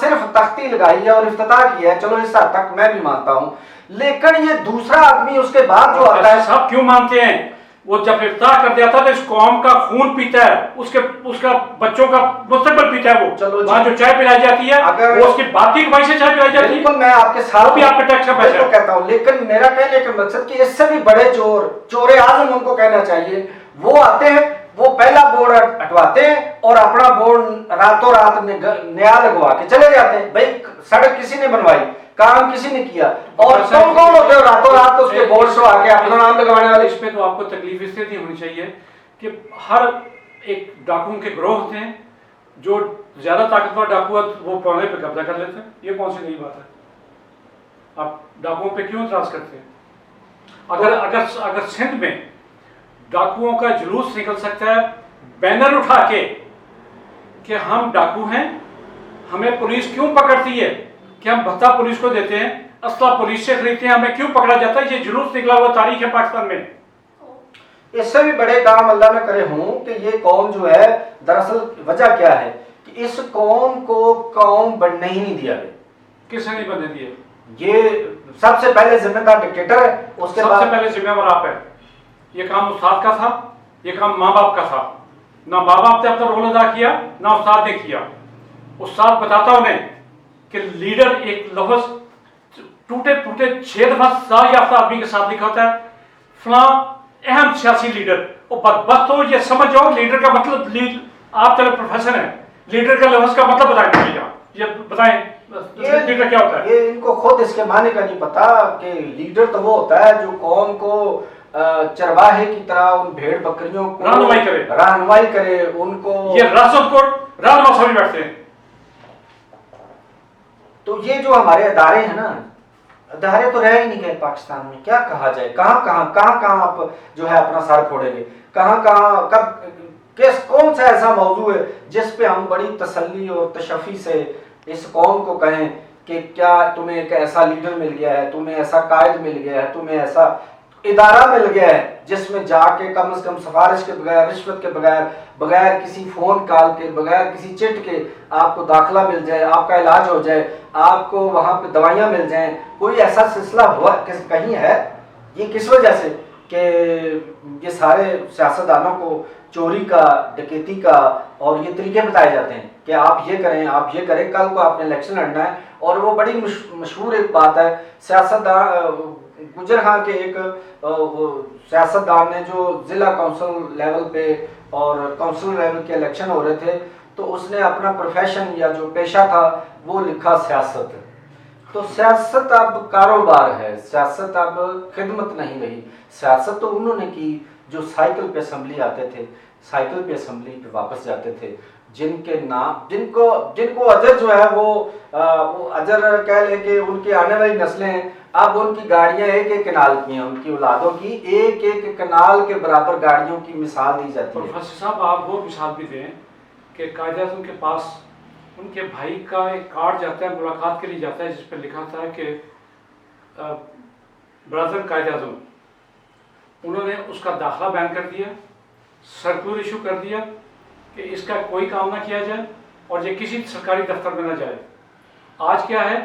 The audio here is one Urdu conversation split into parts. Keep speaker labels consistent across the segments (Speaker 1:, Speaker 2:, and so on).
Speaker 1: صرف تختی لگائی ہے اور افتتاح کیا ہے، چلو اس حد تک میں بھی مانتا ہوں، لیکن یہ دوسرا آدمی اس کے بعد جو آتا ہے،
Speaker 2: سب کیوں مانتے ہیں؟ وہ جب افتتاح کر دیا تھا تو اس قوم کا خون پیتا ہے، اس کا بچوں کا مستقبل پیتا ہے، وہ
Speaker 1: چلو
Speaker 2: وہاں جو چائے پلائی جاتی ہے وہ اس کی بات کی کمائی سے چائے پلائی جاتی ہے،
Speaker 1: بالکل میں آپ کے ساتھ
Speaker 2: بھی آپ کے ٹیکس کا پیسہ ہے
Speaker 1: کہتا ہوں، لیکن میرا کہنے کا مقصد کہ اس سے بھی بڑے چور اعظم ان کو کہنا چاہیے، وہ آتے ہیں، وہ پہلا بورڈ ہٹواتے ہیں اور اپنا بورڈ راتوں رات نیا لگوا کے چلے جاتے ہیں. بھائی سڑک کسی نے بنوائی، کام کسی نے کیا، اور تم کون ہوتے ہو راتوں رات اس کے بورڈ سے آ کے اپنا نام لگوانے والے؟
Speaker 2: اس پہ تو آپ کو تکلیف اس لیے ہونی چاہیے کہ ہر ایک ڈاکوؤں کے گروہ ہوتے ہیں، جو زیادہ طاقتور ڈاکو وہ پرانے پہ قبضہ کر لیتے ہیں. یہ کون سی نئی بات ہے؟ آپ ڈاکوؤں پہ کیوں اعتراض کرتے ہیں؟ اگر سندھ میں ڈاکوؤں کا جلوس نکل سکتا ہے بینر اٹھا کے کہ ہم ڈاکو ہیں، ہمیں پولیس کیوں پکڑتی ہے، کہ ہم بھتہ پولیس کو دیتے ہیں، اسلحہ پولیس سے خریدتے ہیں، ہمیں کیوں پکڑا جاتا ہے، یہ جلوس نکلا ہوا تاریخ ہے پاکستان میں.
Speaker 1: اس سے بھی بڑے کام اللہ نہ کرے ہوں کہ یہ قوم جو ہے، دراصل وجہ کیا ہے کہ اس قوم کو قوم بننے ہی نہیں دیا گیا.
Speaker 2: کس نے نہیں بننے دیا؟
Speaker 1: یہ سب سے پہلے ذمہ دار ڈکٹیٹر ہے، اس کے
Speaker 2: سب
Speaker 1: بعد
Speaker 2: سے پہلے ذمہ دار آپ ہے. یہ کام استاد کا تھا، یہ کام ماں باپ کا تھا. نہ ماں باپ نے اپنا رول ادا کیا، نہ استاد نے کیا. استاد بتاتا انہیں کہ لیڈر ایک لفظ ٹوٹے پھوٹے 6 دفعہ سال یافتہ آدمی کے ساتھ لکھا ہوتا ہے، فلاں اہم سیاسی لیڈر. وہ بدبخت ہو، یہ سمجھ جاؤ لیڈر کا مطلب، آپ چلے پروفیسر ہیں، لیڈر کا لفظ کا مطلب بتائیں مجھے، یہ بتائیں لیڈر کیا ہوتا ہے؟
Speaker 1: یہ ان کو خود اس کے معنی کا نہیں پتا کہ لیڈر تو وہ ہوتا ہے جو قوم کو چرواہے کی طرح ان بھیڑ بکریوں کو رہنمائی کرے، ان کو
Speaker 2: یہ ریاست کو رہنما سمجھ بیٹھتے ہیں.
Speaker 1: تو یہ جو ہمارے ادارے ہیں نا، ادارے تو رہ ہی نہیں گئے پاکستان میں. کیا کہا جائے، کہاں آپ جو ہے اپنا سر پھوڑیں گے، کہاں کب کون سا ایسا موضوع ہے جس پہ ہم بڑی تسلی اور تشفی سے اس قوم کو کہیں کہ کیا تمہیں ایک ایسا لیڈر مل گیا ہے، تمہیں ایسا قائد مل گیا ہے، تمہیں ایسا ادارہ مل گیا ہے جس میں جا کے کم از کم سفارش کے بغیر، رشوت کے بغیر، بغیر کسی فون کال کے، بغیر کسی چٹ کے آپ کو داخلہ مل جائے، آپ کا علاج ہو جائے، آپ کو وہاں پہ دوائیاں مل جائیں. کوئی ایسا سلسلہ ہوا کہیں ہے؟ یہ کس وجہ سے کہ یہ سارے سیاستدانوں کو چوری کا، ڈکیتی کا اور یہ طریقے بتائے جاتے ہیں کہ آپ یہ کریں، آپ یہ کریں، کل کو آپ نے الیکشن لڑنا ہے. اور وہ بڑی مشہور ایک بات ہے، سیاستدان گجر خان کے ایک سیاستدان نے جو ضلع کونسل لیول پہ اور کونسل لیول کے الیکشن ہو رہے تھے، تو اس نے اپنا پروفیشن یا جو پیشہ تھا وہ لکھا سیاست. تو سیاست اب کاروبار ہے، سیاست اب خدمت نہیں رہی. سیاست تو انہوں نے کی جو سائیکل پہ اسمبلی آتے تھے، سائیکل پہ اسمبلی پہ واپس جاتے تھے، جن کے نام، جن کو اجر جو ہے وہ اجر کہہ لیں کہ ان کی آنے والی نسلیں ہیں، اب ان کی گاڑیاں ایک کنال کی ہیں، ان کی اولادوں کی ایک کنال کے برابر گاڑیوں کی مثال دی جاتی ہے.
Speaker 2: پروفیسر صاحب آپ وہ مثال بھی دیں کہ قائد اعظم کے پاس ان کے بھائی کا ایک کارڈ جاتا ہے، ملاقات کے لیے جاتا ہے، جس پہ لکھا تھا کہ برادر قائد اعظم. انہوں نے اس کا داخلہ بین کر دیا، سرکولر ایشو کر دیا کہ اس کا کوئی کام نہ کیا جائے اور یہ کسی سرکاری دفتر میں نہ جائے. آج کیا ہے؟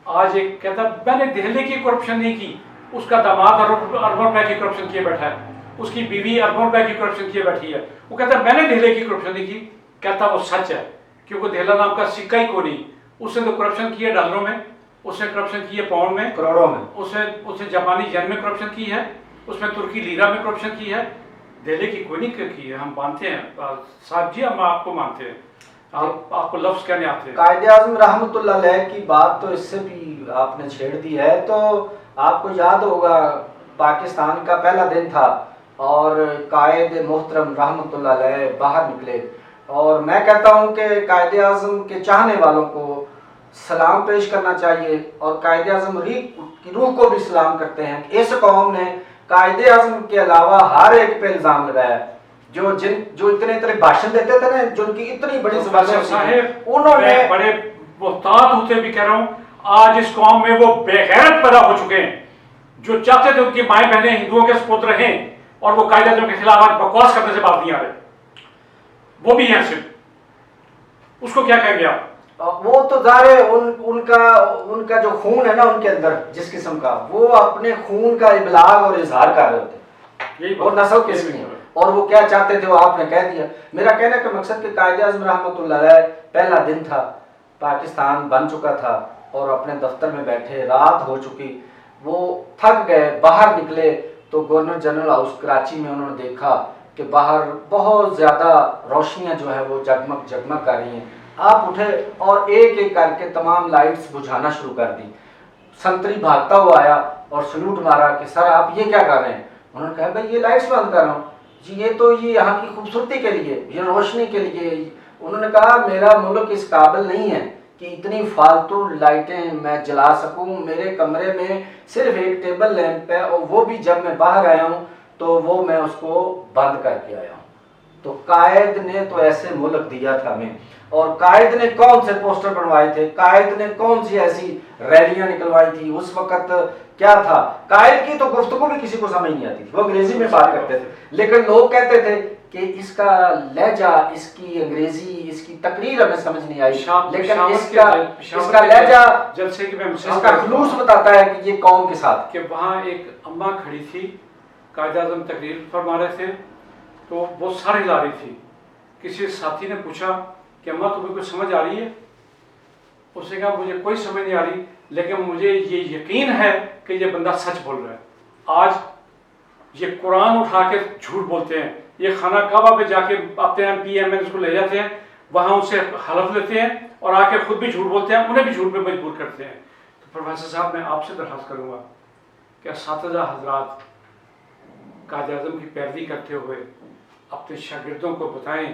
Speaker 2: آج ایک کہتا ہے میں نے دہلی کی کرپشن نہیں کی، اس کا داماد اربوں روپے کی کرپشن کیے بیٹھا ہے، اس کی بیوی اربوں روپے کی کرپشن کیے بیٹھی ہے. وہ کہتا ہے میں نے دہلی کی کرپشن نہیں کی. کہتا وہ سچ ہے، کیونکہ دہلا نام کا سکہ ہی کو نہیں. اس نے تو کرپشن کی ہے ڈالروں میں، اس نے کرپشن کی ہے پاؤنڈ میں،
Speaker 1: کروڑوں میں، اس
Speaker 2: نے جاپانی ین میں کرپشن کی ہے، اس میں ترکی لیرا میں کرپشن کی ہے. دہلی کی کوئی نہیں کی ہے. ہم مانتے ہیں صاحب جی، ہم آپ کو مانتے ہیں، آپ کو لفظ کہنے آتے ہیں.
Speaker 1: قائد اعظم رحمۃ اللہ علیہ کی بات تو اس سے بھی آپ نے چھیڑ دی ہے. تو آپ کو یاد ہوگا پاکستان کا پہلا دن تھا اور قائد محترم رحمۃ اللہ علیہ باہر نکلے، اور میں کہتا ہوں کہ قائد اعظم کے چاہنے والوں کو سلام پیش کرنا چاہیے، اور قائد اعظم کی روح کو بھی سلام کرتے ہیں کہ اس قوم نے قائد اعظم کے علاوہ ہر ایک پہ الزام لگایا. جو اتنے بھاشن دیتے تھے نا، جن کی اتنی بڑی زبانیں
Speaker 2: صاحب،
Speaker 1: انہوں نے
Speaker 2: بڑے محتاط ہوتے بھی کہہ رہا ہوں، آج اس قوم میں وہ بے غیرت پیدا ہو چکے ہیں جو چاہتے تھے ان کی مائیں بہنیں ہندوؤں کے سپرد رہیں، اور وہ قائد اعظم کے خلاف آج بکواس کرنے سے بات نہیں آ رہے. وہ بھی ہیں صرف، اس کو کیا کہیں گے آپ؟
Speaker 1: وہ تو ظاہر ہے ان کا جو خون ہے نا ان کے اندر جس قسم کا، وہ اپنے خون کا ابلاغ اور اظہار کر رہے ہوتے ہیں، اور نسل کس میں، اور وہ کیا چاہتے تھے وہ آپ نے کہہ دیا۔ میرا کہنے کا مقصد کہ قائد اعظم رحمۃ اللہ علیہ پہلا دن تھا، پاکستان بن چکا تھا اور اپنے دفتر میں بیٹھے، رات ہو چکی، وہ تھک گئے، باہر نکلے تو گورنر جنرل ہاؤس کراچی میں انہوں نے دیکھا کہ باہر بہت زیادہ روشنیاں جو ہے وہ جگمگ جگمگ کر رہی ہیں۔ آپ اٹھے اور ایک ایک کر کے تمام لائٹس بجھانا شروع کر دی۔ سنتری بھاگتا ہوا آیا اور سلوٹ مارا کہ سر آپ یہ کیا کر رہے ہیں؟ انہوں نے کہا بھائی یہ لائٹس بند کر رہا ہوں جی، یہ یہاں کی خوبصورتی کے لیے، یہ روشنی کے لیے۔ انہوں نے کہا میرا ملک اس قابل نہیں ہے کہ اتنی فالتو لائٹیں میں جلا سکوں، میرے کمرے میں صرف ایک ٹیبل لیمپ ہے اور وہ بھی جب میں باہر آیا ہوں تو وہ میں اس کو بند کر کے آیا ہوں۔ تو قائد نے تو ایسے ملک دیا تھا ہمیں، اور قائد نے کون سے پوسٹر بنوائے تھے، قائد نے کون سی ایسی ریلیاں نکلوائی تھی اس وقت، کیا تھا؟ قائد کی تو گفتگو بھی کسی کو سمجھ نہیں آتی تھی، وہ انگریزی میں بات کرتے تھے، لیکن لوگ کہتے تھے کہ اس کا لہجہ، اس کی انگریزی، اس کی تقریر ہمیں سمجھ نہیں آئی، لیکن اس کا لہجہ،
Speaker 2: جلسے کی میں
Speaker 1: اس کا خلوص بتاتا ہے کہ یہ قوم کے ساتھ۔
Speaker 2: کہ وہاں ایک اماں کھڑی تھی، قائد اعظم تقریر فرما رہے تھے تو وہ سر ہلا رہی تھی۔ کسی ساتھی نے پوچھا کہ اماں تمہیں کچھ سمجھ آ رہی ہے؟ اس نے کہا مجھے کوئی سمجھ نہیں آ رہی، لیکن مجھے یہ یقین ہے کہ یہ بندہ سچ بول رہا ہے۔ آج یہ قرآن اٹھا کے جھوٹ بولتے ہیں، یہ خانہ کعبہ پہ جا کے اپنے پی ایم ایل کو لے جاتے ہیں، وہاں ان سے حلف لیتے ہیں اور آ کے خود بھی جھوٹ بولتے ہیں، انہیں بھی جھوٹ پہ مجبور کرتے ہیں۔ تو پروفیسر صاحب میں آپ سے درخواست کروں گا کہ اساتذہ حضرات قائد اعظم کی پیروی کرتے ہوئے اپنے شاگردوں کو بتائیں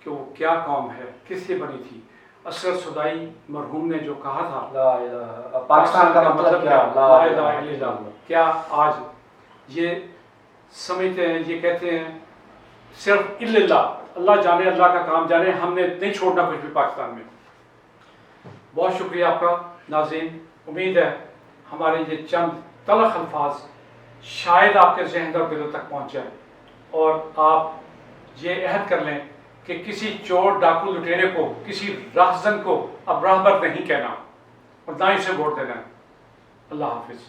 Speaker 2: کہ وہ کیا قوم ہے، کس سے بنی تھی۔ اسرار صدائی مرحوم نے جو کہا تھا
Speaker 1: لا الہ پاکستان کا مطلب کیا،
Speaker 2: لا الہ الا اللہ، کیا آج یہ سمجھتے ہیں، یہ کہتے ہیں صرف الا اللہ، اللہ جانے، اللہ کا کام جانے، ہم نے نہیں چھوڑنا کچھ بھی پاکستان میں۔ بہت شکریہ آپ کا ناظرین، امید ہے ہمارے یہ چند تلخ الفاظ شاید آپ کے ذہن اور دلوں تک پہنچ جائے، اور آپ یہ عہد کر لیں کہ کسی چور ڈاکو لٹیرے کو، کسی راہزن کو اب راہبر نہیں کہنا اور نہ ہی اسے ووٹ دینا ہے۔ اللہ حافظ۔